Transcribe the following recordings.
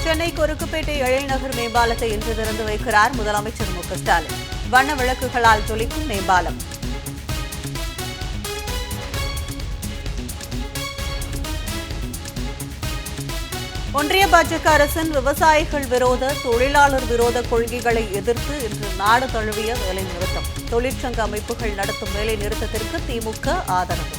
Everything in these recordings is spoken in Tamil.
சென்னை கொருக்குப்பேட்டை எழில்நகர் மேம்பாலத்தை இன்று திறந்து வைக்கிறார் முதலமைச்சர் மு க ஸ்டாலின். வண்ண விளக்குகளால் ஜொலிக்கும் மேம்பாலம். ஒன்றிய பாஜக அரசின் விவசாயிகள் விரோத, தொழிலாளர் விரோத கொள்கைகளை எதிர்த்து இன்று நாடு தழுவிய வேலைநிறுத்தம். தொழிற்சங்க அமைப்புகள் நடத்தும் வேலைநிறுத்தத்திற்கு திமுக ஆதரவு.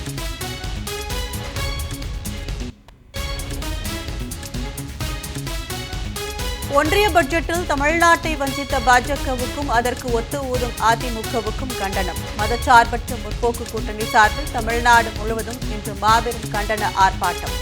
ஒன்றிய பட்ஜெட்டில் தமிழ்நாட்டை வஞ்சித்த பாஜகவுக்கும் அதற்கு ஒத்து ஊதும் அதிமுகவுக்கும் கண்டனம். மதச்சார்பற்ற முற்போக்கு கூட்டணி சார்பில் தமிழ்நாடு முழுவதும் இன்று மாபெரும் கண்டன ஆர்ப்பாட்டம்.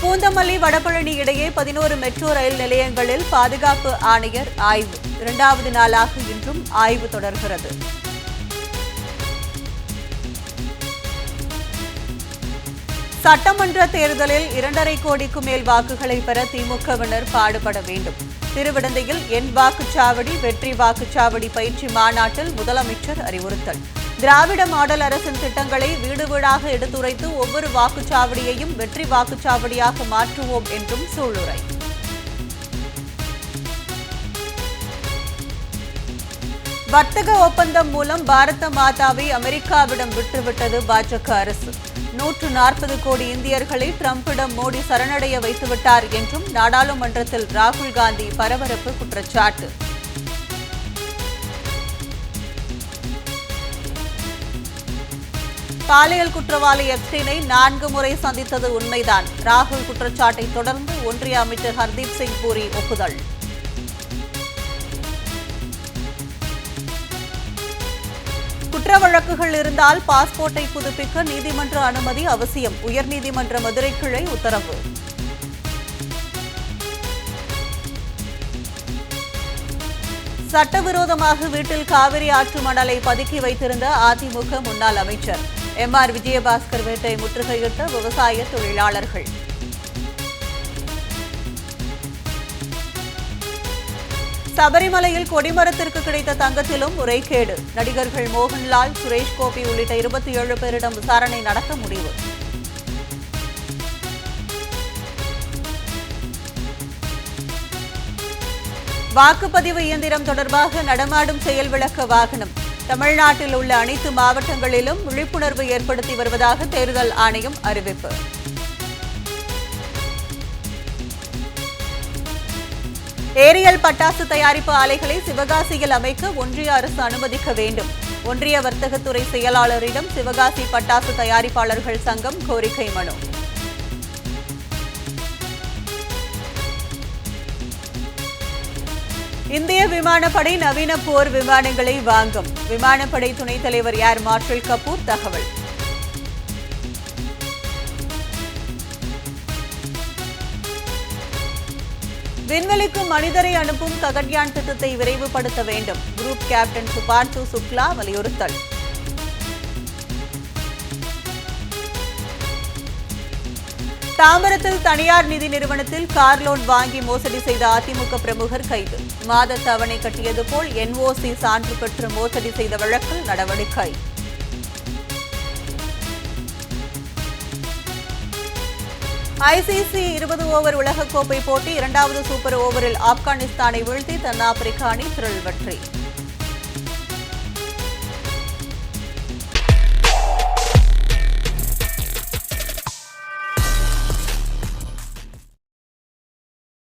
பூந்தமல்லி வடபழனி இடையே 11 மெட்ரோ ரயில் நிலையங்களில் பாதுகாப்பு ஆணையர் ஆய்வு. 2வது நாளாக இன்றும் ஆய்வு தொடர்கிறது. சட்டமன்ற தேர்தலில் 2.5 கோடிக்கும் மேல் வாக்குகளை பெற திமுகவினர் பாடுபட வேண்டும். திருவிடந்தையில் என் வாக்குச்சாவடி வெற்றி வாக்குச்சாவடி பயிற்சி மாநாட்டில் முதலமைச்சர் அறிவுறுத்தல். திராவிட மாடல் அரசின் திட்டங்களை வீடு வீடாக எடுத்துரைத்து ஒவ்வொரு வாக்குச்சாவடியையும் வெற்றி வாக்குச்சாவடியாக மாற்றுவோம் என்றும் சூளுரை. வர்த்தக ஒப்பந்தம் மூலம் பாரத மாதாவை அமெரிக்காவிடம் விட்டுவிட்டது பாஜக அரசு. 140 கோடி இந்தியர்களை டிரம்பிடம் மோடி சரணடைய வைத்துவிட்டார் என்றும் நாடாளுமன்றத்தில் ராகுல் காந்தி பரபரப்பு குற்றச்சாட்டு. பாலியல் குற்றவாளி எப்ஸ்டீனை 4 முறை சந்தித்தது உண்மைதான். ராகுல் குற்றச்சாட்டை தொடர்ந்து ஒன்றிய அமைச்சர் ஹர்தீப் சிங் பூரி ஒப்புதல். குற்ற வழக்குகள் இருந்தால் பாஸ்போர்ட்டை புதுப்பிக்க நீதிமன்ற அனுமதி அவசியம். உயர்நீதிமன்ற மதுரை கிளை உத்தரவு. சட்டவிரோதமாக வீட்டில் காவிரி ஆற்று மணலை பதுக்கி வைத்திருந்த அதிமுக முன்னாள் அமைச்சர் எம்.ஆர். விஜயபாஸ்கர் வீட்டை முற்றுகையிட்ட விவசாய தொழிலாளர்கள். சபரிமலையில் கொடிமரத்திற்கு கிடைத்த தங்கத்திலும் முறைகேடு. நடிகர்கள் மோகன்லால், சுரேஷ் கோபி உள்ளிட்ட 27 பேரிடம் விசாரணை நடத்த முடிவு. வாக்குப்பதிவு இயந்திரம் தொடர்பாக நடமாடும் செயல் விளக்க வாகனம். தமிழ்நாட்டில் உள்ள அனைத்து மாவட்டங்களிலும் விழிப்புணர்வு ஏற்படுத்தி வருவதாக தேர்தல் ஆணையம் அறிவிப்பு. ஏரியல் பட்டாசு தயாரிப்பு ஆலைகளை சிவகாசியில் அமைக்க ஒன்றிய அரசு அனுமதிக்க வேண்டும். ஒன்றிய வர்த்தகத்துறை செயலாளரிடம் சிவகாசி பட்டாசு தயாரிப்பாளர்கள் சங்கம் கோரிக்கை மனு. இந்திய விமானப்படை நவீன போர் விமானங்களை வாங்கும். விமானப்படை துணைத் தலைவர் ஏர் மார்ஷல் கபூர் தகவல். விண்வெளிக்கு மனிதரை அனுப்பும் ககன்யான் திட்டத்தை விரைவுபடுத்த வேண்டும். குரூப் கேப்டன் சுபான்சு சுக்லா வலியுறுத்தல். தாம்பரத்தில் தனியார் நிதி நிறுவனத்தில் கார் லோன் வாங்கி மோசடி செய்த அதிமுக பிரமுகர் கைது. மாத தவணை கட்டியது போல் என்ஓசி சான்று பெற்று மோசடி செய்த வழக்கில் நடவடிக்கை. ஐசிசி 20 ஓவர் உலகக்கோப்பை போட்டி 2வது சூப்பர் ஓவரில் ஆப்கானிஸ்தானை வீழ்த்தி தென்னாப்பிரிக்க அணி திரள் வெற்றி.